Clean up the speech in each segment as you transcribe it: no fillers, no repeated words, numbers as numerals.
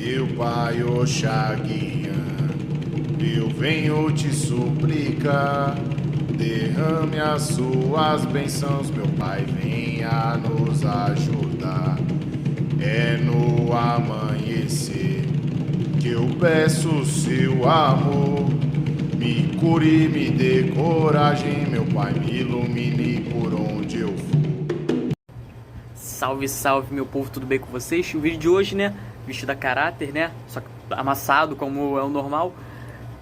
Meu pai Oxaguian, eu venho te suplicar, derrame as suas bênçãos, meu pai, venha nos ajudar. É no amanhecer que eu peço o seu amor, me cure, me dê coragem, meu pai, me ilumine por onde eu for. Salve, salve, meu povo, tudo bem com vocês? O vídeo de hoje, né, vestido a caráter, né, só que amassado como é o normal,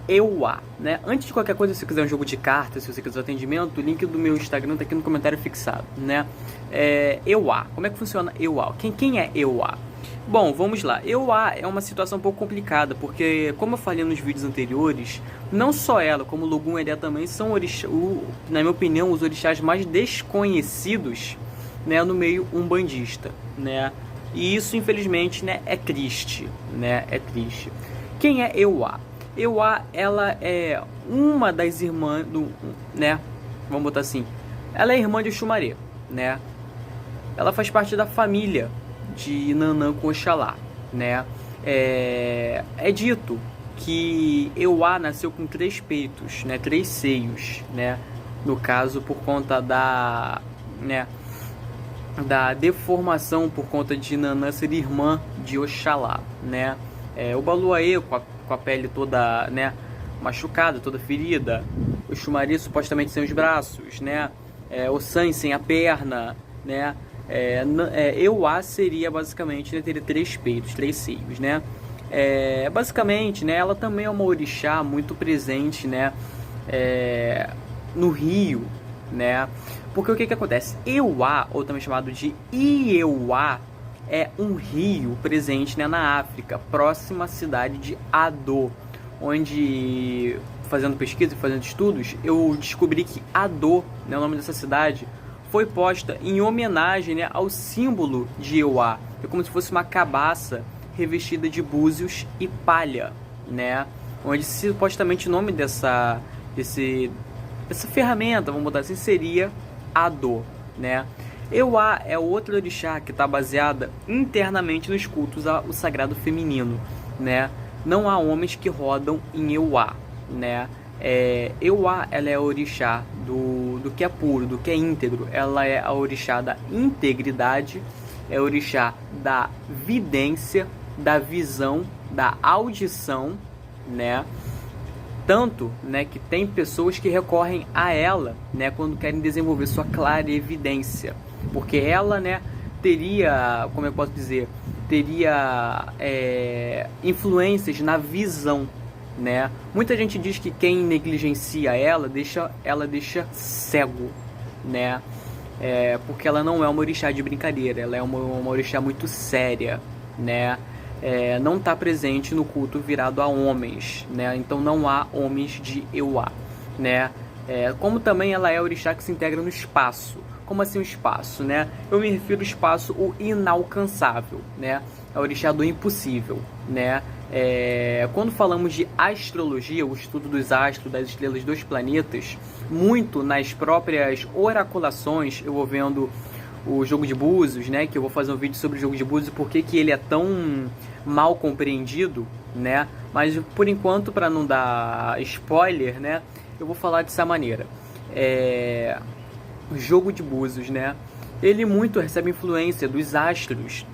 EUA, né? Antes de qualquer coisa, se você quiser um jogo de cartas, se você quiser atendimento, o link do meu Instagram tá aqui no comentário fixado, né? EUA, como é que funciona EUA? Quem é EUA? Bom, vamos lá. EUA é uma situação um pouco complicada, porque, como eu falei nos vídeos anteriores, não só ela, como o Logum Edé também são, na minha opinião, os orixás mais desconhecidos, né, no meio umbandista, né? E isso, infelizmente, né, é triste, né? É triste. Quem é EUA? EUA, ela é uma das irmãs do, né? Vamos botar assim. Ela é irmã de Oxumaré, né? Ela faz parte da família de Nanã com Oxalá, né? É dito que EUA nasceu com 3 peitos, né? 3 seios, né? No caso, por conta da, né, da deformação por conta de Nanã ser irmã de Oxalá, né? O Baluaê com a pele toda, né, machucada, toda ferida. O Xumaré supostamente sem os braços, né? O San sem a perna, né? Euá seria basicamente, né, teria 3 peitos, 3 seios, né? Basicamente, né, ela também é uma orixá muito presente, né, no Rio, né? Porque o que acontece? Euá, ou também chamado de Ieuá, é um rio presente, né, na África, próxima à cidade de Adô, onde, fazendo pesquisa e fazendo estudos, eu descobri que Adô, né, o nome dessa cidade, foi posta em homenagem, né, ao símbolo de Euá. É como se fosse uma cabaça revestida de búzios e palha, né? Onde supostamente o nome dessa ferramenta, vamos botar assim, seria Adô, né? Euá é outra orixá que está baseada internamente nos cultos ao sagrado feminino, né? Não há homens que rodam em Euá, né? Euá, ela é a orixá do que é puro, do que é íntegro. Ela é a orixá da integridade, é a orixá da vidência, da visão, da audição, né? Tanto, né, que tem pessoas que recorrem a ela, né, quando querem desenvolver sua clarividência, porque ela, né, teria, como eu posso dizer, teria influências na visão, né? Muita gente diz que quem negligencia ela deixa cego, né? Porque ela não é uma orixá de brincadeira, ela é uma orixá muito séria, né? Não está presente no culto virado a homens, né? Então não há homens de Euá, né? Como também ela é a orixá que se integra no espaço. Como assim o espaço, né? Eu me refiro ao espaço, o inalcançável, né? A orixá do impossível, né? Quando falamos de astrologia, o estudo dos astros, das estrelas, dos planetas, muito nas próprias oraculações, envolvendo o jogo de búzios, né? Que eu vou fazer um vídeo sobre o jogo de búzios, porque que ele é tão mal compreendido, né? Mas por enquanto, para não dar spoiler, né, eu vou falar dessa maneira. O jogo de búzios, né? Ele muito recebe influência dos astros,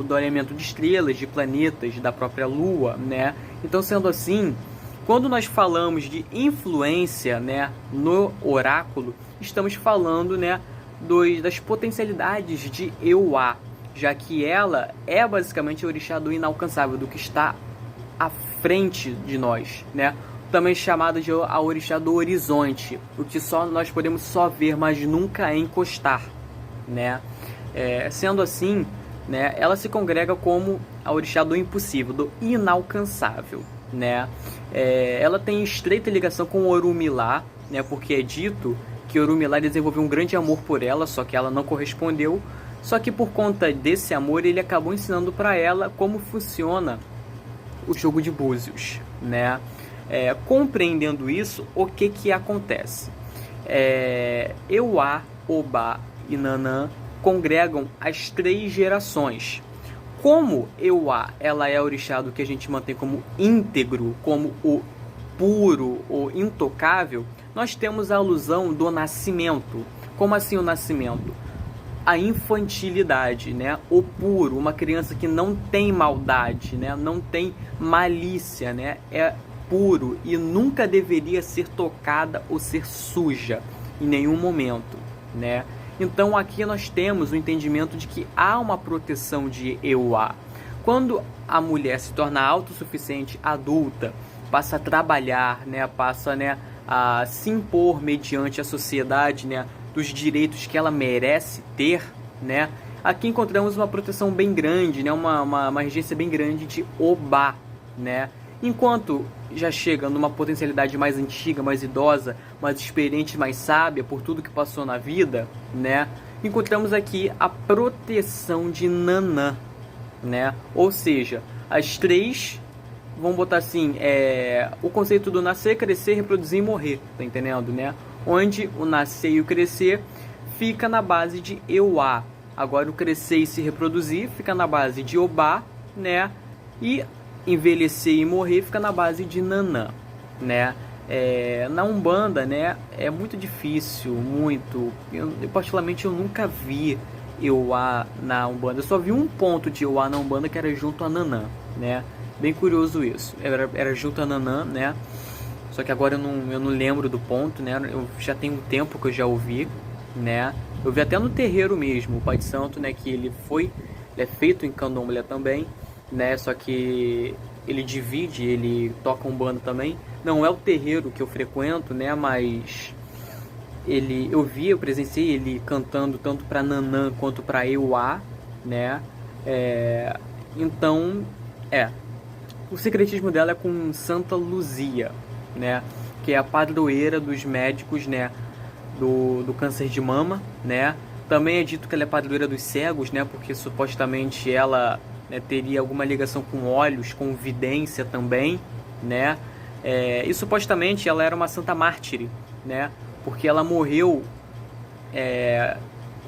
do alinhamento de estrelas, de planetas, da própria Lua, né? Então, sendo assim, quando nós falamos de influência, né, no oráculo, estamos falando, né, das potencialidades de Euá, já que ela é basicamente a orixá do inalcançável, do que está à frente de nós, né? Também chamada de a orixá do horizonte, o que nós podemos só ver, mas nunca encostar, né? Sendo assim, né, ela se congrega como a orixá do impossível, do inalcançável, né? Ela tem estreita ligação com Orumilá, né? Porque é dito que Orumilá desenvolveu um grande amor por ela, só que ela não correspondeu. Só que por conta desse amor, ele acabou ensinando para ela como funciona o jogo de búzios, né? Compreendendo isso, o que acontece? Euá, Obá e Nanã congregam as 3 gerações. Como Euá, ela é a orixá do que a gente mantém como íntegro, como o puro, o intocável, nós temos a alusão do nascimento. Como assim o nascimento? A infantilidade, né? O puro, uma criança que não tem maldade, né? Não tem malícia, né? É puro e nunca deveria ser tocada ou ser suja em nenhum momento, né? Então aqui nós temos o entendimento de que há uma proteção de Euá. Quando a mulher se torna autossuficiente, adulta, passa a trabalhar, né? Passa, né, a se impor mediante a sociedade, né, dos direitos que ela merece ter, né? Aqui encontramos uma proteção bem grande, né? Uma regência bem grande de Obá, né? Enquanto já chega numa potencialidade mais antiga, mais idosa, mais experiente, mais sábia por tudo que passou na vida, né? Encontramos aqui a proteção de Nanã, né? Ou seja, as três, vamos botar assim, o conceito do nascer, crescer, reproduzir e morrer, tá entendendo, né? Onde o nascer e o crescer fica na base de Euá. Agora o crescer e se reproduzir fica na base de Obá, né? E envelhecer e morrer fica na base de Nanã, né? Na Umbanda, né, é muito difícil, muito. Eu particularmente eu nunca vi Euá na Umbanda. Eu só vi um ponto de Euá na Umbanda que era junto a Nanã, né? Bem curioso isso. Era junto a Nanã, né? Só que agora eu não lembro do ponto, né? Eu já tem um tempo que eu já ouvi, né? Eu vi até no terreiro mesmo, o Pai de Santo, né? Que ele é feito em candomblé também, né? Só que ele divide, ele toca umbanda também. Não é o terreiro que eu frequento, né? Mas eu presenciei ele cantando tanto para Nanã quanto para Euá, né? Então, o secretismo dela é com Santa Luzia, né? Que é a padroeira dos médicos, né? Do câncer de mama, né? Também é dito que ela é padroeira dos cegos, né? Porque supostamente ela, né, teria alguma ligação com olhos, com vidência também, né? E supostamente ela era uma santa mártire, né? Porque ela morreu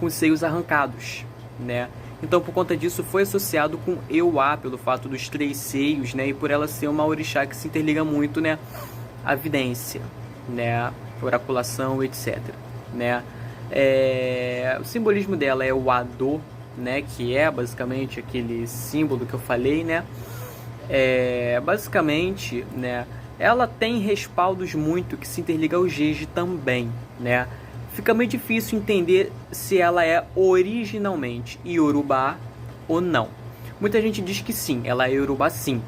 com os seios arrancados, né? Então, por conta disso, foi associado com Euá, pelo fato dos 3 seios, né? E por ela ser uma orixá que se interliga muito, né, à vidência, né, oraculação, etc, né? O simbolismo dela é o Adô, né, que é basicamente aquele símbolo que eu falei, né? Basicamente, né, ela tem respaldos muito que se interliga ao Jeje também, né? Fica meio difícil entender se ela é originalmente Iorubá ou não. Muita gente diz que sim, ela é Iorubá sim.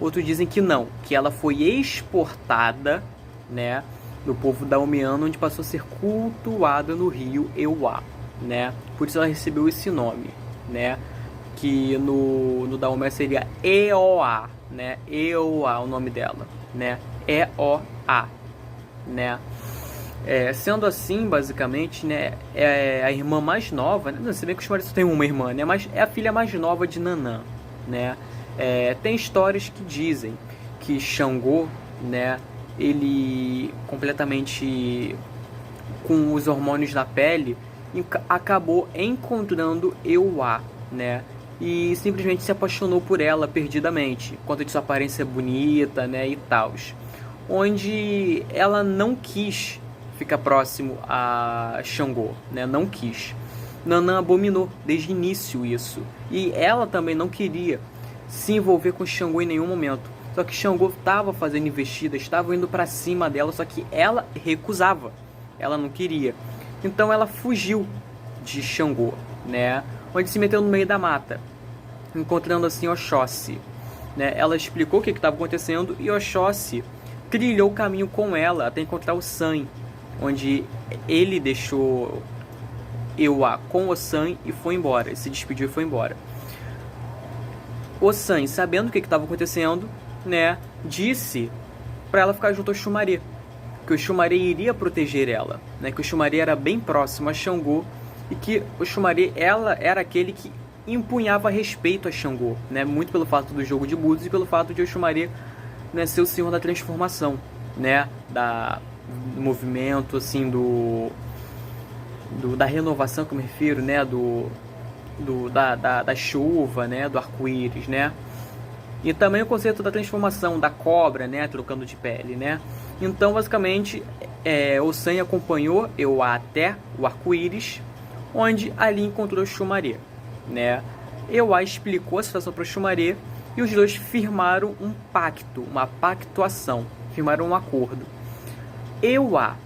Outros dizem que não, que ela foi exportada, né, do povo daomiano, onde passou a ser cultuada no rio Euá, né? Por isso ela recebeu esse nome, né? Que no Daomé seria Eoá, né? Eoá, o nome dela, né? E-O-A, né? Sendo assim, basicamente, né, é a irmã mais nova, né? Se bem que os maridos só tem uma irmã, né? Mas é a filha mais nova de Nanã, né? Tem histórias que dizem que Xangô, né, ele completamente com os hormônios na pele acabou encontrando Euá, né? E simplesmente se apaixonou por ela perdidamente, quanto de sua aparência bonita, né, e tal. Onde ela não quis ficar próximo a Xangô, né? Não quis. Nanã abominou desde o início isso. E ela também não queria se envolver com Xangô em nenhum momento. Só que Xangô estava fazendo investidas, estava indo para cima dela, só que ela recusava. Ela não queria. Então ela fugiu de Xangô, né? Onde se meteu no meio da mata, encontrando assim Oxóssi, né? Ela explicou o que estava acontecendo e Oxóssi trilhou o caminho com ela até encontrar o San, onde ele deixou Euá com o San e foi embora, se despediu e foi embora. O San, sabendo o que estava acontecendo, né, disse para ela ficar junto ao Xumaré, que o Xumaré iria proteger ela, né, que o Xumaré era bem próximo a Xangô e que o Xumaré era aquele que empunhava respeito a Xangô, né, muito pelo fato do jogo de Búzios e pelo fato de o Xumaré, né, ser o senhor da transformação, né, do movimento, assim, da renovação que eu me refiro, né, da chuva, né, do arco-íris, né? E também o conceito da transformação da cobra, né, trocando de pele, né? Então, basicamente, Ossan acompanhou Euá até o arco-íris, onde ali encontrou Xumaré, né? Euá explicou a situação para Xumaré e os dois firmaram um pacto, uma pactuação, firmaram um acordo. Euá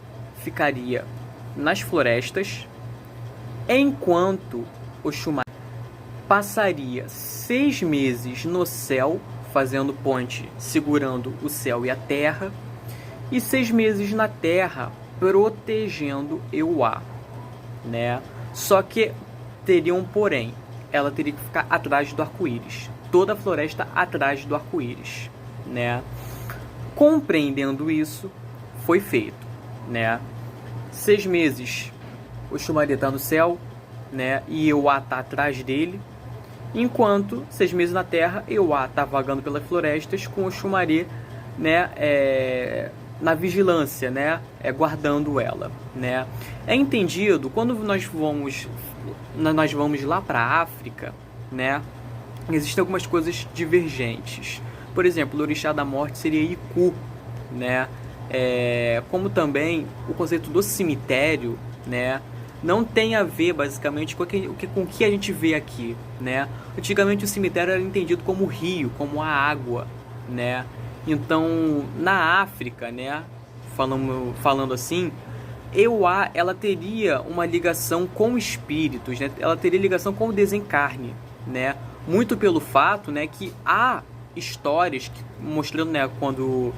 ficaria nas florestas, enquanto o Xumaré passaria 6 meses no céu, fazendo ponte, segurando o céu e a terra, e 6 meses na terra, protegendo Euá, né? Só que teria um porém, ela teria que ficar atrás do arco-íris, toda a floresta atrás do arco-íris, né? Compreendendo isso, foi feito, né? 6 meses o Xumaré está no céu, né? E Euá está atrás dele, enquanto 6 meses na terra, Euá está vagando pelas florestas com o Xumaré, né? Na vigilância, né? Guardando ela, né? É entendido quando nós vamos lá para a África, né? Existem algumas coisas divergentes. Por exemplo, o orixá da morte seria Iku, né? Como também o conceito do cemitério, né? Não tem a ver basicamente com o que a gente vê aqui, né? Antigamente o cemitério era entendido como rio, como a água, né? Então, na África, né, falando assim, Euá, ela teria uma ligação com espíritos, né? Ela teria ligação com o desencarne, né? Muito pelo fato, né, que há histórias mostrando, né, quando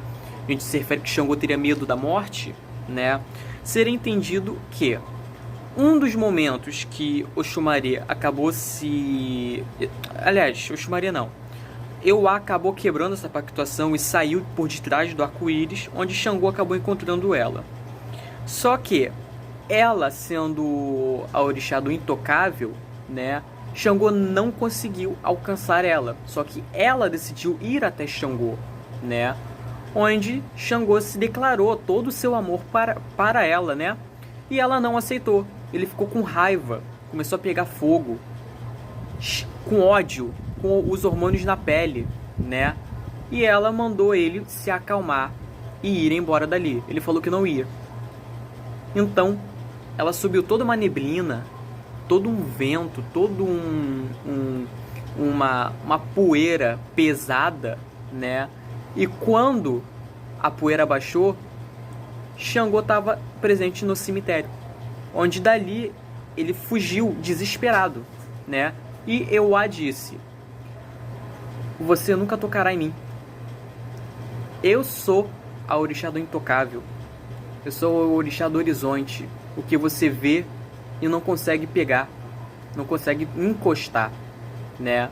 a gente se refere que Xangô teria medo da morte, né? Seria entendido que um dos momentos que o Xumaré acabou se... Aliás, o Xumaré não. Euá acabou quebrando essa pactuação e saiu por detrás do arco-íris, onde Xangô acabou encontrando ela. Só que ela, sendo a orixá do intocável, né, Xangô não conseguiu alcançar ela. Só que ela decidiu ir até Xangô, né, onde Xangô se declarou todo o seu amor para ela, né, e ela não aceitou. Ele ficou com raiva, começou a pegar fogo, com ódio, com os hormônios na pele, né? E ela mandou ele se acalmar e ir embora dali. Ele falou que não ia. Então, ela subiu toda uma neblina, todo um vento, todo uma poeira pesada, né? E quando a poeira baixou, Xangô estava presente no cemitério, onde dali ele fugiu desesperado, né? E Euá disse: você nunca tocará em mim. Eu sou a orixá do intocável. Eu sou o orixá do horizonte. O que você vê e não consegue pegar, não consegue encostar, né?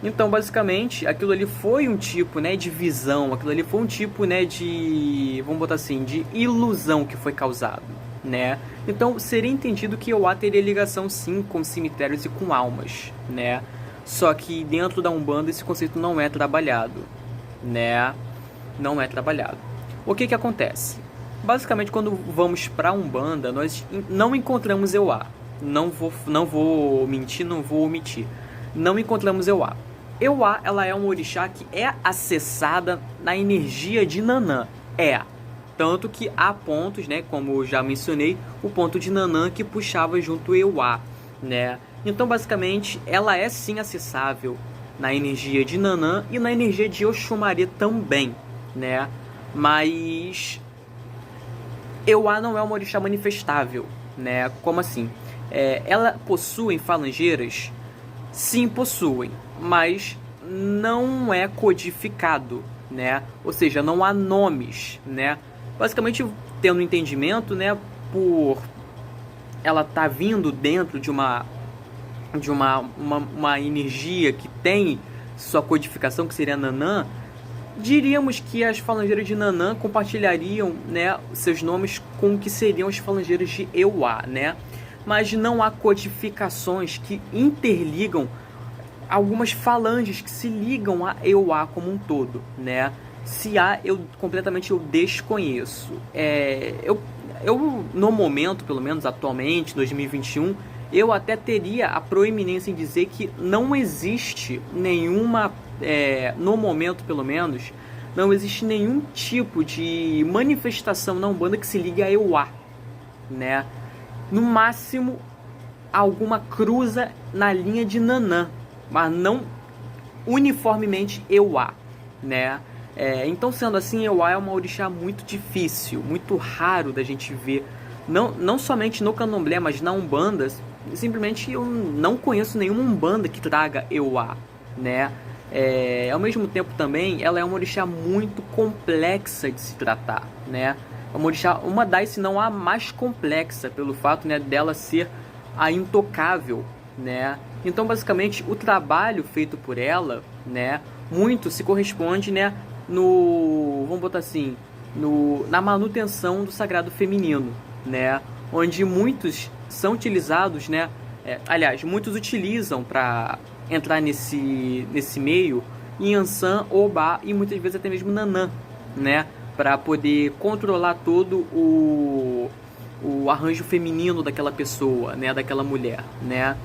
Então, basicamente, aquilo ali foi um tipo, né, de visão. Aquilo ali foi um tipo, né, de... vamos botar assim, de ilusão que foi causado, né? Então, seria entendido que Euá teria ligação, sim, com cemitérios e com almas, né? Só que dentro da Umbanda esse conceito não é trabalhado, né? Não é trabalhado. O que acontece? Basicamente, quando vamos para a Umbanda, nós não encontramos Euá. Não vou mentir, não vou omitir. Não encontramos Euá. Euá, ela é uma orixá que é acessada na energia de Nanã. Tanto que há pontos, né? Como eu já mencionei, o ponto de Nanã que puxava junto Euá, né? Então, basicamente, ela é sim acessável na energia de Nanã e na energia de Oxumaré também, né? Mas Euá não é uma orixá manifestável, né? Como assim? Ela possui falangeiras? Sim, possuem, mas não é codificado, né? Ou seja, não há nomes, né? Basicamente, tendo entendimento, né? Por ela estar vindo dentro de uma energia que tem sua codificação, que seria Nanã, diríamos que as falangeiras de Nanã compartilhariam, né, seus nomes com o que seriam as falangeiras de Euá, né? Mas não há codificações que interligam algumas falanges que se ligam a Euá como um todo, né? Se há, eu desconheço. Eu no momento, pelo menos atualmente, 2021, eu até teria a proeminência em dizer que não existe nenhuma, no momento pelo menos, não existe nenhum tipo de manifestação na Umbanda que se ligue a Euá, né? No máximo, alguma cruza na linha de Nanã, mas não uniformemente Euá, né? Então, sendo assim, Euá é uma orixá muito difícil, muito raro da gente ver, não somente no Candomblé, mas na Umbanda. Simplesmente eu não conheço nenhuma Umbanda que traga Euá, né? Ao mesmo tempo também, ela é uma orixá muito complexa de se tratar, né? Uma orixá, uma das, se não a mais complexa, pelo fato, né, dela ser a intocável, né? Então, basicamente, o trabalho feito por ela, né, muito se corresponde, né, vamos botar assim, na manutenção do sagrado feminino, né? Onde muitos são utilizados, né? Aliás, muitos utilizam para entrar nesse meio Yansan, Obá e muitas vezes até mesmo Nanã, né? Para poder controlar todo o arranjo feminino daquela pessoa, né? Daquela mulher, né?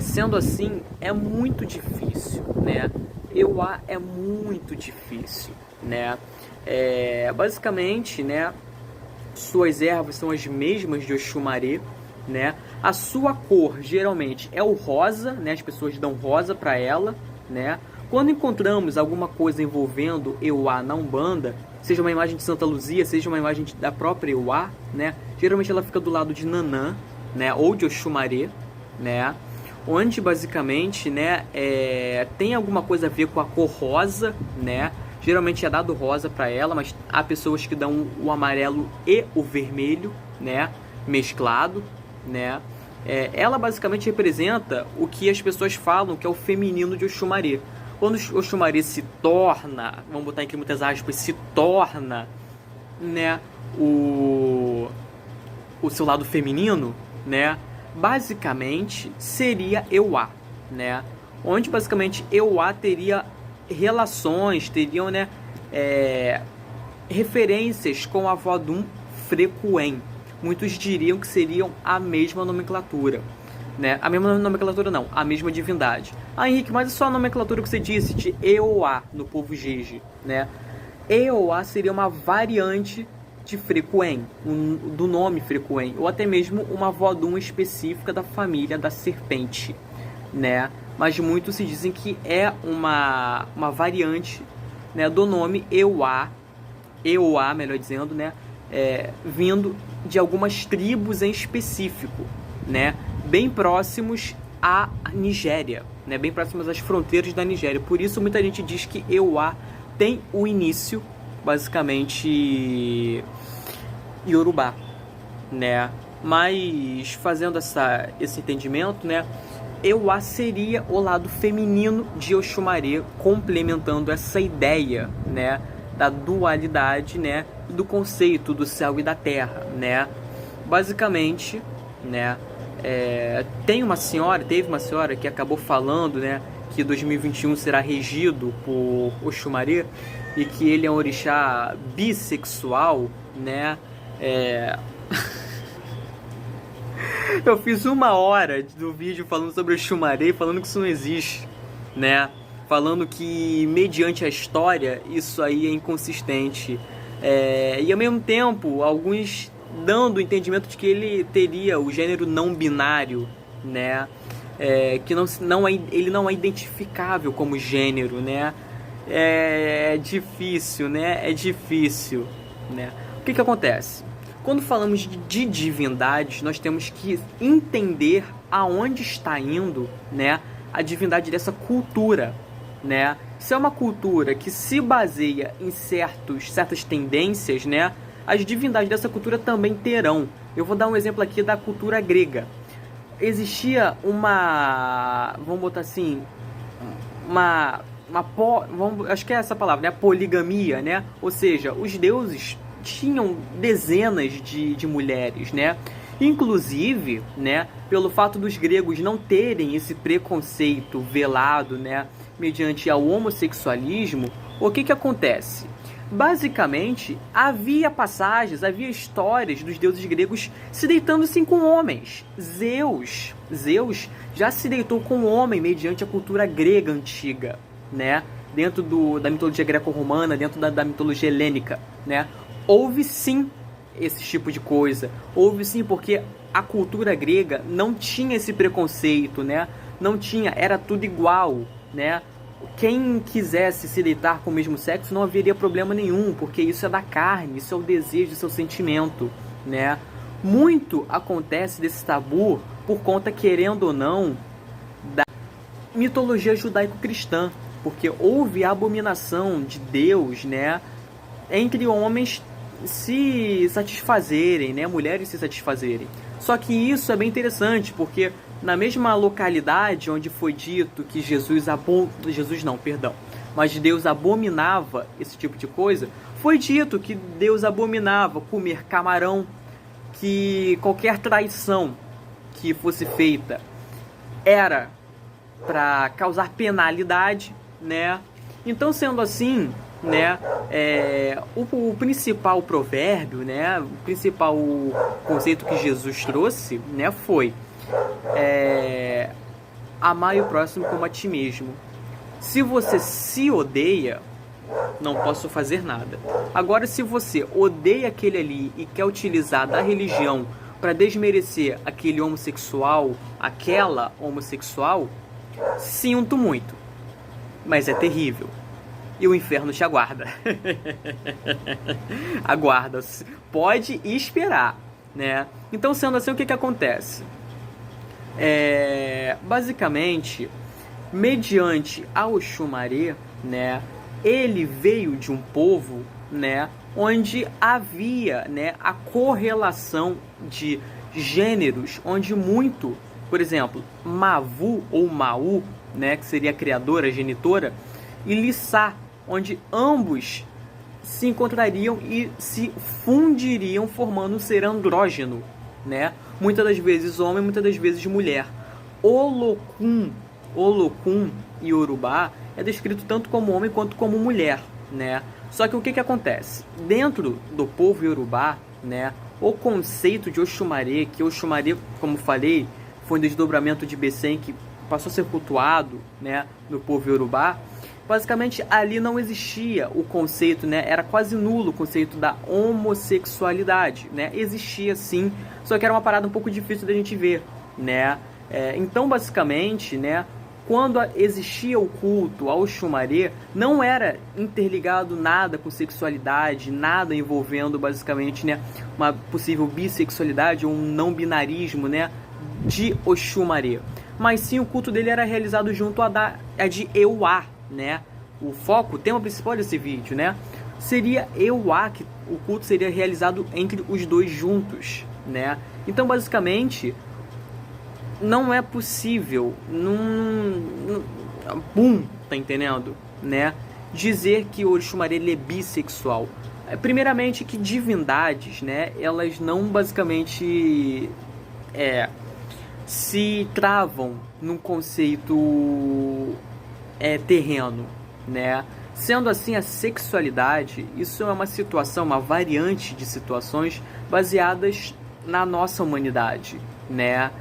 Sendo assim, é muito difícil, né? Euá é muito difícil, né? Basicamente, né? Suas ervas são as mesmas de Oxumaré, né? A sua cor geralmente é o rosa, né? As pessoas dão rosa para ela, né? Quando encontramos alguma coisa envolvendo Euá na Umbanda, seja uma imagem de Santa Luzia, seja uma imagem da própria Euá, né? Geralmente ela fica do lado de Nanã, né? Ou de Oxumaré, né? Onde basicamente, né? Tem alguma coisa a ver com a cor rosa, né? Geralmente é dado rosa para ela, mas há pessoas que dão o amarelo e o vermelho, né? Mesclado, né? Ela basicamente representa o que as pessoas falam que é o feminino de Oxumaré. Quando Oxumaré se torna, vamos botar aqui muitas aspas, se torna, né, o seu lado feminino, né, basicamente seria Euá, né, onde basicamente Euá teria relações, teriam, né, referências com a Vodun Frequen. Muitos diriam que seriam a mesma nomenclatura, né? A mesma nomenclatura não, a mesma divindade. Henrique, mas é só a nomenclatura que você disse de Eoá no povo Jeje, né? Eoá seria uma variante de Frequen, do nome Frequen, ou até mesmo uma Vodun específica da família da serpente, né? Mas muitos se dizem que é uma variante, né, do nome Eoá, melhor dizendo, né? Vindo de algumas tribos em específico, né, bem próximos à Nigéria, né, bem próximos às fronteiras da Nigéria. Por isso muita gente diz que Euá tem o início basicamente Yorubá, né? Mas fazendo esse entendimento, né, Euá seria o lado feminino de Oxumaré, complementando essa ideia, né, da dualidade, né, do conceito do céu e da terra, né? Basicamente, né, teve uma senhora que acabou falando, né, que 2021 será regido por Oxumaré e que ele é um orixá bissexual, né? Eu fiz 1 hora do vídeo falando sobre Oxumaré, falando que isso não existe, né? Falando que, mediante a história, isso aí é inconsistente. E, ao mesmo tempo, alguns dando o entendimento de que ele teria o gênero não binário, né? Que ele não é identificável como gênero, né? É difícil, né? É difícil, né? O que acontece? Quando falamos de divindades, nós temos que entender aonde está indo, né, a divindade dessa cultura, né? Se é uma cultura que se baseia em certas tendências, né, as divindades dessa cultura também terão. Eu vou dar um exemplo aqui da cultura grega. Existia vamos botar assim, acho que é essa palavra, né, poligamia, né? Ou seja, os deuses tinham dezenas de mulheres, né? Inclusive, né, pelo fato dos gregos não terem esse preconceito velado, né, mediante ao homossexualismo, o que acontece? basicamente, havia passagens, havia histórias dos deuses gregos se deitando sim com homens. Zeus já se deitou com um homem mediante a cultura grega antiga, né? Dentro da mitologia greco-romana, dentro da mitologia helênica, né? Houve sim esse tipo de coisa. Houve sim, porque a cultura grega não tinha esse preconceito, né? Não tinha, era tudo igual, né? Quem quisesse se deitar com o mesmo sexo não haveria problema nenhum, porque isso é da carne, isso é o desejo, isso é o sentimento, né? Muito acontece desse tabu por conta, querendo ou não, da mitologia judaico-cristã, porque houve a abominação de Deus, né? Entre homens se satisfazerem, né? Mulheres se satisfazerem. Só que isso é bem interessante, porque na mesma localidade onde foi dito que mas Deus abominava esse tipo de coisa, foi dito que Deus abominava comer camarão, que qualquer traição que fosse feita era para causar penalidade, né? Então, sendo assim, né, o principal provérbio, né, o principal conceito que Jesus trouxe, né, foi amar o próximo como a ti mesmo. Se você se odeia, não posso fazer nada. Agora, se você odeia aquele ali e quer utilizar da religião para desmerecer aquele homossexual, aquela homossexual, sinto muito, mas é terrível. E o inferno te aguarda. Aguarda. Pode esperar, né? Então, sendo assim, o que acontece? Basicamente, mediante a Oxumaré, né, ele veio de um povo, né, onde havia, né, a correlação de gêneros, onde muito, por exemplo, Mavu ou Mau, né, que seria a criadora, a genitora, e Lissá, onde ambos se encontrariam e se fundiriam formando um ser andrógeno, né? Muitas das vezes homem, muitas das vezes mulher. Olokun e Urubá é descrito tanto como homem quanto como mulher, né? Só que o que acontece? Dentro do povo Yorubá, né, o conceito de Oxumaré, que Oxumaré, como falei, foi um desdobramento de Bessem que passou a ser cultuado, né, no povo Yorubá. Basicamente, ali não existia o conceito, né? Era quase nulo o conceito da homossexualidade, né? Existia sim, só que era uma parada um pouco difícil da gente ver, né? Então, basicamente, né, quando existia o culto ao Oxumaré, não era interligado nada com sexualidade, nada envolvendo, basicamente, né, uma possível bissexualidade ou um não binarismo, né, de Oxumaré. Mas sim, o culto dele era realizado junto a de Euá, né? O foco, o tema principal desse vídeo, né, seria Euá, que o culto seria realizado entre os dois juntos, né? Então, basicamente, não é possível, tá entendendo, né, dizer que o Oxumaré é bissexual. Primeiramente, que divindades, né, elas não basicamente se travam num conceito terreno, né? Sendo assim, a sexualidade, isso é uma situação, uma variante de situações baseadas na nossa humanidade, né?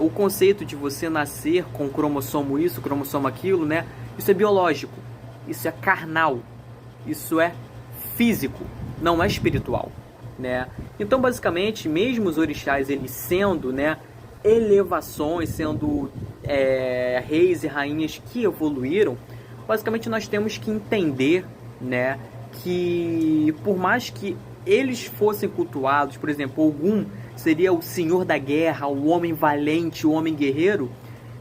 O conceito de você nascer com cromossomo isso, cromossomo aquilo, né? Isso é biológico, isso é carnal, isso é físico, não é espiritual, né? Então, basicamente, mesmo os orixás, eles sendo, né, elevações, sendo reis e rainhas que evoluíram, basicamente nós temos que entender, né, que por mais que eles fossem cultuados, por exemplo, Ogum seria o senhor da guerra, o homem valente, o homem guerreiro,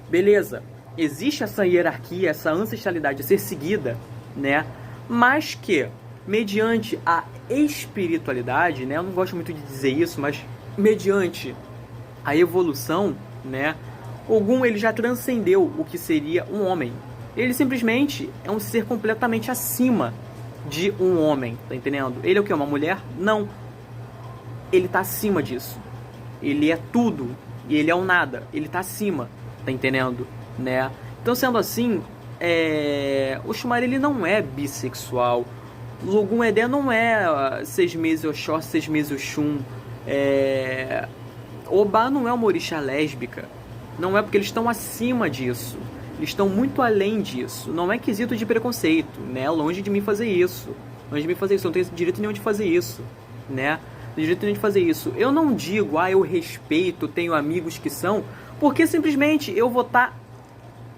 beleza, existe essa hierarquia, essa ancestralidade a ser seguida, né, mas que, mediante a espiritualidade, né, eu não gosto muito de dizer isso, mas mediante a evolução, né, Ogum, ele já transcendeu o que seria um homem. Ele simplesmente é um ser completamente acima de um homem, tá entendendo? Ele é o que? Uma mulher? Não. Ele tá acima disso. Ele é tudo e ele é o nada. Ele tá acima, tá entendendo? Né? Então, sendo assim, o Oxumaré, ele não é bissexual. Logun Edé não é 6 meses Oxóssi, 6 meses Oxum. Obá não é uma orixá lésbica. Não é, porque eles estão acima disso. Eles estão muito além disso. Não é quesito de preconceito, né? Longe de mim fazer isso. Longe de mim fazer isso. Eu não tenho direito nenhum de fazer isso, né? Não tenho direito nenhum de fazer isso. Eu não digo, eu respeito, tenho amigos que são, porque simplesmente eu vou estar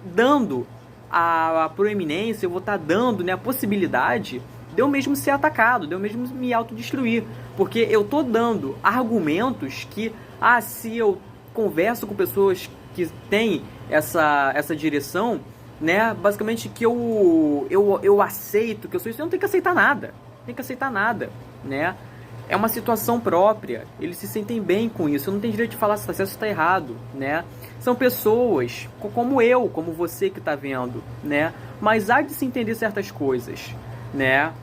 dando a proeminência, eu vou estar dando, né, a possibilidade de eu mesmo ser atacado, de eu mesmo me autodestruir. Porque eu tô dando argumentos que, se eu converso com pessoas que têm essa direção, né, basicamente que eu aceito que eu sou isso, eu não tenho que aceitar nada. Tem que aceitar nada, né? É uma situação própria, eles se sentem bem com isso, eu não tenho direito de falar se está certo ou se está errado, né? São pessoas como eu, como você que está vendo, né? Mas há de se entender certas coisas, né?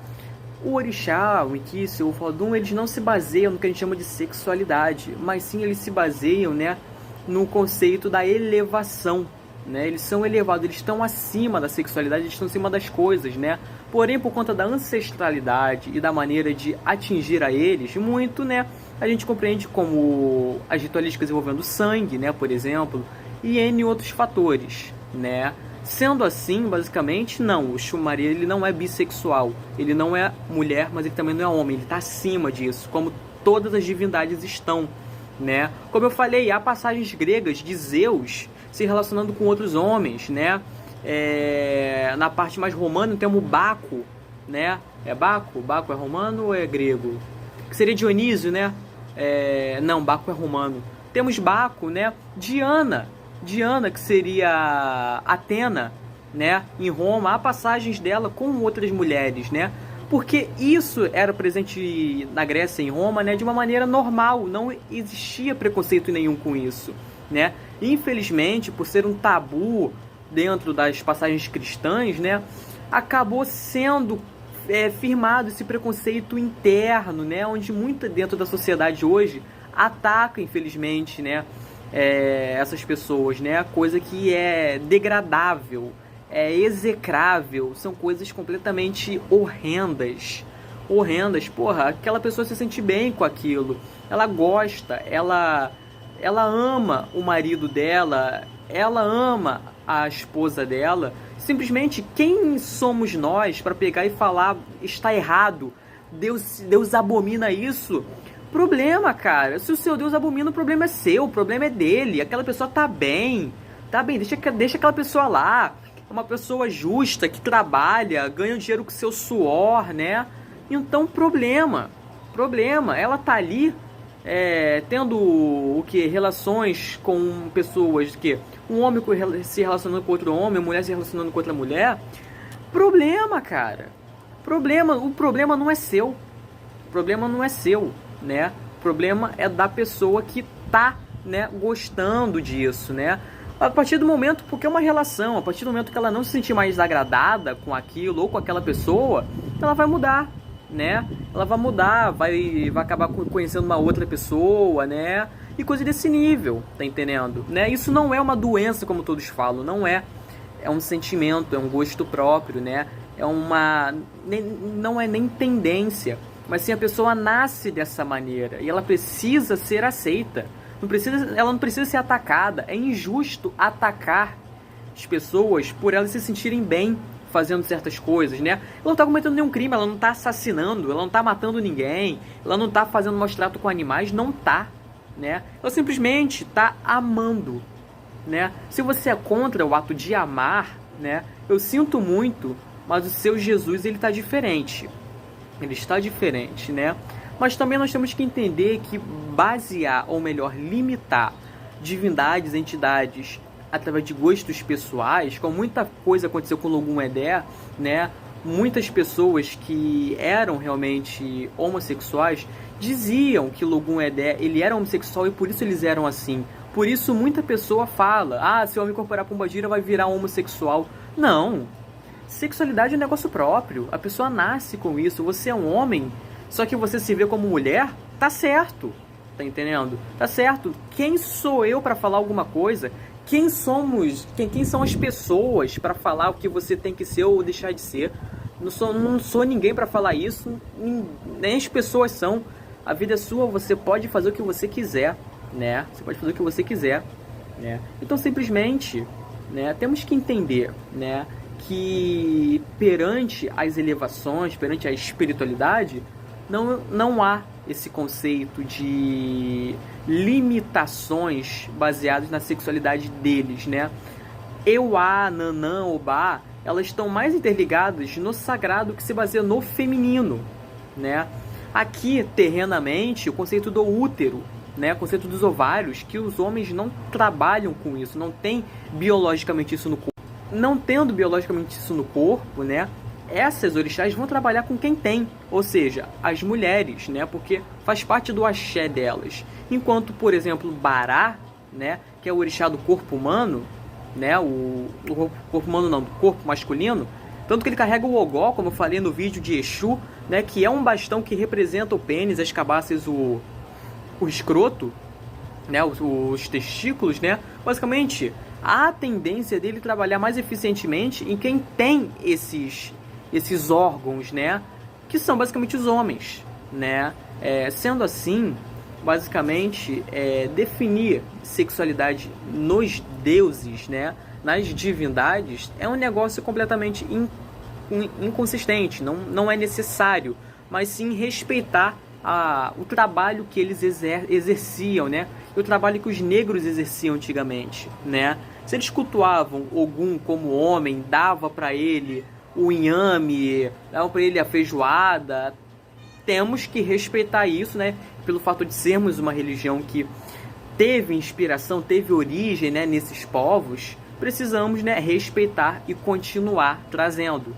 O orixá, o Iquice, o Fodum, eles não se baseiam no que a gente chama de sexualidade, mas sim eles se baseiam, né, no conceito da elevação, né? Eles são elevados, eles estão acima da sexualidade, eles estão acima das coisas, né? Porém, por conta da ancestralidade e da maneira de atingir a eles, muito, né, a gente compreende como as ritualísticas envolvendo sangue, né, por exemplo, e N outros fatores, né? Sendo assim, basicamente, não, o Xumaria, ele não é bissexual, ele não é mulher, mas ele também não é homem, ele está acima disso, como todas as divindades estão, né? Como eu falei, há passagens gregas de Zeus se relacionando com outros homens, né? Na parte mais romana, o termo Baco, né? É Baco? Baco é romano ou é grego? Que seria Dionísio, né? Não, Baco é romano. Temos Baco, né? Diana, que seria Atena, né? Em Roma, há passagens dela com outras mulheres, né? Porque isso era presente na Grécia e em Roma, né, de uma maneira normal, não existia preconceito nenhum com isso, né? Infelizmente, por ser um tabu dentro das passagens cristãs, né, acabou sendo firmado esse preconceito interno, né, onde muito dentro da sociedade hoje ataca, infelizmente, né, essas pessoas, né, coisa que é degradável, é execrável, são coisas completamente horrendas. Porra, aquela pessoa se sente bem com aquilo, ela gosta, ela ama o marido dela, ela ama a esposa dela. Simplesmente, quem somos nós para pegar e falar está errado, Deus abomina isso? Problema, cara, se o seu Deus abomina, o problema é seu, o problema é dele, aquela pessoa tá bem, deixa aquela pessoa lá. É uma pessoa justa, que trabalha, ganha dinheiro com seu suor, né? Então, problema, ela tá ali tendo o que? Relações com pessoas que um homem se relacionando com outro homem, uma mulher se relacionando com outra mulher. Problema, cara. O problema não é seu. Né? O problema é da pessoa que tá, né, gostando disso, né? A partir do momento, porque é uma relação, a partir do momento que ela não se sentir mais agradada com aquilo ou com aquela pessoa, ela vai mudar, né? Ela vai mudar, vai acabar conhecendo uma outra pessoa, né? E coisa desse nível, tá entendendo? Né? Isso não é uma doença, como todos falam, não é. É um sentimento, é um gosto próprio, né? Não é nem tendência, mas sim a pessoa nasce dessa maneira e ela precisa ser aceita. Ela não precisa ser atacada. É injusto atacar as pessoas por elas se sentirem bem fazendo certas coisas, né? Ela não está cometendo nenhum crime, ela não está assassinando, ela não está matando ninguém, ela não está fazendo maus trato com animais, não tá, né? Ela simplesmente está amando, né? Se você é contra o ato de amar, né? Eu sinto muito, mas o seu Jesus, ele está diferente. Ele está diferente, né? Mas também nós temos que entender que basear, ou melhor, limitar divindades, entidades através de gostos pessoais, como muita coisa aconteceu com Logun Edé, né? Muitas pessoas que eram realmente homossexuais diziam que Logun Edé, ele era homossexual e por isso eles eram assim. Por isso muita pessoa fala, se o homem incorporar Pombagira vai virar homossexual. Não. Sexualidade é um negócio próprio. A pessoa nasce com isso. Você é um homem, só que você se vê como mulher, tá certo. Tá entendendo? Tá certo. Quem sou eu para falar alguma coisa? Quem são as pessoas para falar o que você tem que ser ou deixar de ser? Não sou ninguém para falar isso, nem as pessoas são. A vida é sua, você pode fazer o que você quiser, né? Você pode fazer o que você quiser, né? Então, simplesmente, né, temos que entender, né, que perante as elevações, perante a espiritualidade, não há esse conceito de limitações baseadas na sexualidade deles, né? Euá, Nanã, Obá, elas estão mais interligadas no sagrado que se baseia no feminino, né? Aqui, terrenamente, o conceito do útero, né? O conceito dos ovários, que os homens não trabalham com isso, não tem biologicamente isso no corpo. Não tendo biologicamente isso no corpo, né? Essas orixás vão trabalhar com quem tem, ou seja, as mulheres, né? Porque faz parte do axé delas. Enquanto, por exemplo, Bará, né? Que é o orixá do corpo humano, né? O corpo humano não, do corpo masculino. Tanto que ele carrega o ogó, como eu falei no vídeo de Exu, né? Que é um bastão que representa o pênis, as cabaças, o escroto, né? Os testículos, né? Basicamente, a tendência dele trabalhar mais eficientemente em quem tem esses órgãos, né? Que são basicamente os homens, né? Sendo assim, basicamente, definir sexualidade nos deuses, né? Nas divindades, é um negócio completamente inconsistente, não é necessário, mas sim respeitar o trabalho que eles exerciam, né? E o trabalho que os negros exerciam antigamente, né? Se eles cultuavam Ogum como homem, dava para ele o inhame, dava para ele a feijoada, temos que respeitar isso, né? Pelo fato de sermos uma religião que teve inspiração, teve origem, né, nesses povos, precisamos, né, respeitar e continuar trazendo,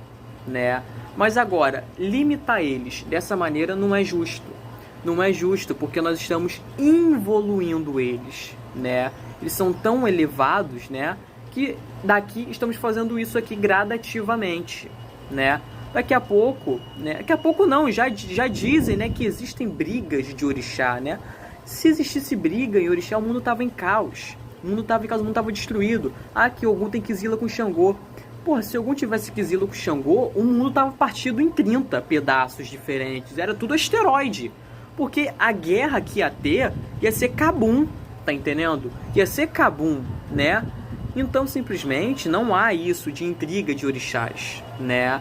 né? Mas agora, limitar eles dessa maneira não é justo. Não é justo porque nós estamos involuindo eles, né? Eles são tão elevados, né, que daqui estamos fazendo isso aqui gradativamente, né? Daqui a pouco, né? Daqui a pouco não, já dizem, né, que existem brigas de orixá, né? Se existisse briga em orixá, o mundo estava em caos. O mundo estava destruído. Ah, que Ogum tem Kizila com Xangô. Porra, se Ogum tivesse Kizila com Xangô, o mundo estava partido em 30 pedaços diferentes. Era tudo asteroide. Porque a guerra que ia ter ia ser Kabum, tá entendendo? Ia ser Kabum, né? Então, simplesmente, não há isso de intriga de orixás, né?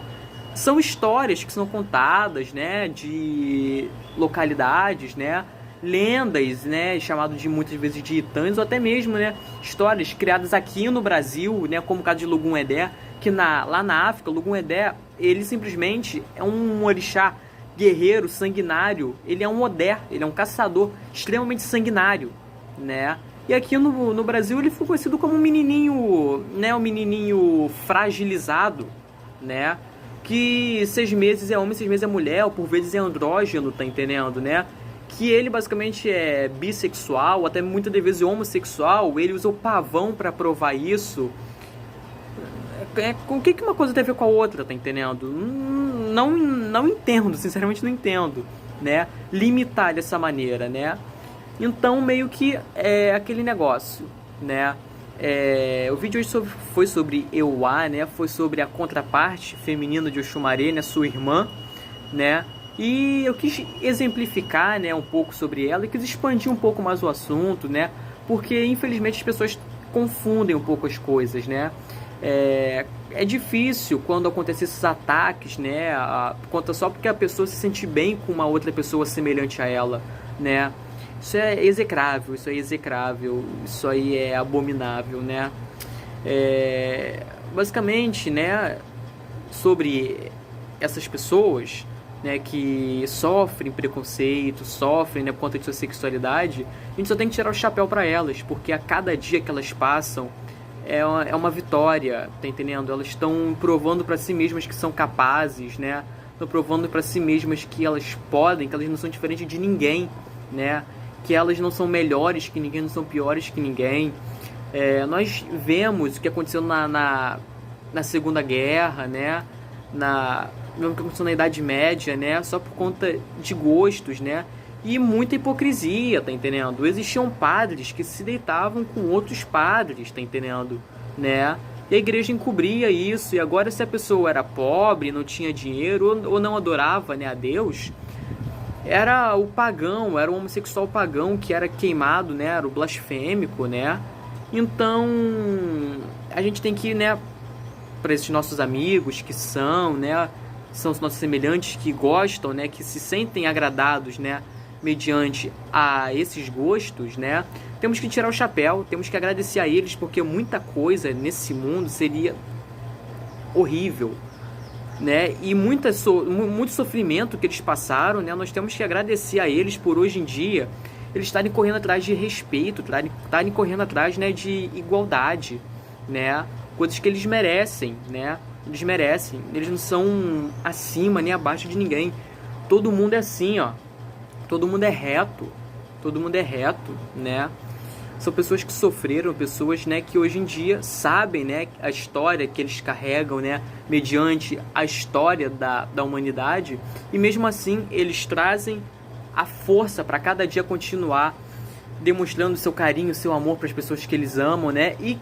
São histórias que são contadas, né? De localidades, né? Lendas, né? Chamado de muitas vezes de Itãs, ou até mesmo, né? Histórias criadas aqui no Brasil, né? Como o caso de Lugum Edé, que lá na África, Lugum Edé, ele simplesmente é um orixá guerreiro, sanguinário. Ele é um Odé, ele é um caçador extremamente sanguinário, né? E aqui no Brasil ele foi conhecido como um menininho, né? Um menininho fragilizado, né? Que 6 meses é homem, 6 meses é mulher, ou por vezes é andrógeno, tá entendendo, né? Que ele basicamente é bissexual, até muitas vezes homossexual. Ele usa o pavão pra provar isso. Com o que uma coisa tem a ver com a outra, tá entendendo? Não entendo, sinceramente não entendo, né? Limitar dessa maneira, né? Então, meio que é aquele negócio, né? O vídeo hoje foi sobre Euá, né? Foi sobre a contraparte feminina de Oxumaré, né? Sua irmã, né? E eu quis exemplificar, né, um pouco sobre ela e quis expandir um pouco mais o assunto, né? Porque, infelizmente, as pessoas confundem um pouco as coisas, né? É difícil quando acontecem esses ataques, né? Conta só porque a pessoa se sente bem com uma outra pessoa semelhante a ela, né? Isso é execrável, isso aí é abominável, né? Basicamente, né? Sobre essas pessoas, né, que sofrem preconceito, sofrem, né, por conta de sua sexualidade, a gente só tem que tirar o chapéu para elas, porque a cada dia que elas passam é uma vitória, tá entendendo? Elas estão provando para si mesmas que são capazes, né? Estão provando para si mesmas que elas podem, que elas não são diferentes de ninguém, né? Que elas não são melhores que ninguém, não são piores que ninguém. Nós vemos o que aconteceu na Segunda Guerra, né? Mesmo que aconteceu na Idade Média, né? Só por conta de gostos, né? E muita hipocrisia, tá entendendo? Existiam padres que se deitavam com outros padres, tá entendendo? Né? E a igreja encobria isso, e agora se a pessoa era pobre, não tinha dinheiro, ou não adorava, né, a Deus, era o pagão, era o homossexual pagão que era queimado, né, era o blasfêmico, né. Então, a gente tem que, né, para esses nossos amigos que são, né, são os nossos semelhantes que gostam, né, que se sentem agradados, né, mediante a esses gostos, né, temos que tirar o chapéu, temos que agradecer a eles, porque muita coisa nesse mundo seria horrível, né, e muito sofrimento que eles passaram, né, nós temos que agradecer a eles por hoje em dia eles estarem correndo atrás de respeito, estarem correndo atrás, né, de igualdade, né, coisas que eles merecem, né, eles não são acima nem abaixo de ninguém, todo mundo é assim, ó, todo mundo é reto, né, são pessoas que sofreram, pessoas, né, que hoje em dia sabem, né, a história que eles carregam, né, mediante a história da humanidade, e mesmo assim eles trazem a força para cada dia continuar demonstrando seu carinho, seu amor para as pessoas que eles amam, né, e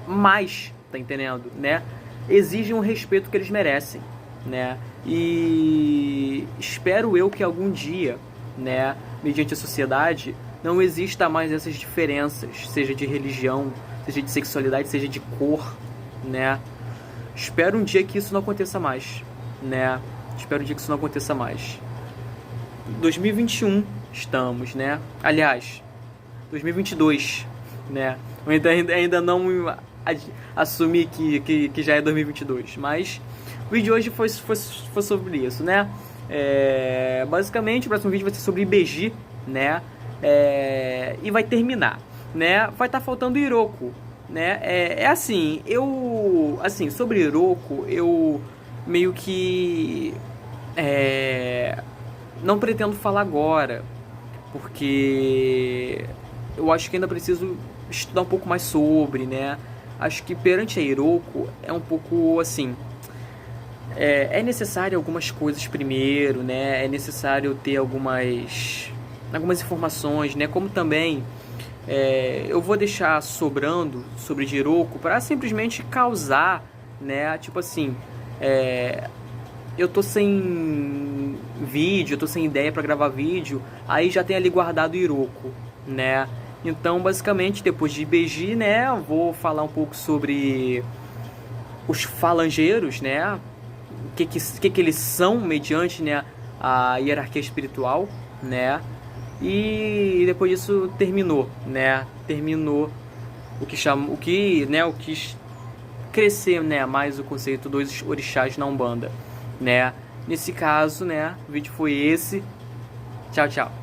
mais, tá entendendo, né, exigem o respeito que eles merecem, né, e espero eu que algum dia, né, mediante a sociedade, não exista mais essas diferenças, seja de religião, seja de sexualidade, seja de cor, né, espero um dia que isso não aconteça mais, né, 2021 estamos, né, aliás, 2022, né, eu ainda não assumi que já é 2022, mas o vídeo de hoje foi sobre isso, né, basicamente o próximo vídeo vai ser sobre IBG, né, e vai terminar, né, vai estar faltando Iroko, né, assim, sobre Iroko, eu meio que, não pretendo falar agora, porque eu acho que ainda preciso estudar um pouco mais sobre, né? Acho que perante a Iroko é um pouco assim, é necessário algumas coisas primeiro, né? É necessário ter algumas informações, né? Como também eu vou deixar sobrando sobre Iroko para simplesmente causar, né? Tipo assim, eu tô sem vídeo, eu tô sem ideia para gravar vídeo, aí já tem ali guardado Iroko, né? Então, basicamente, depois de IBG, né, eu vou falar um pouco sobre os falangeiros, né? O que eles são mediante, né, a hierarquia espiritual, né? E depois disso terminou, né? Terminou o que crescer, né, mais o conceito dos orixás na Umbanda, né? Nesse caso, né, o vídeo foi esse. Tchau, tchau.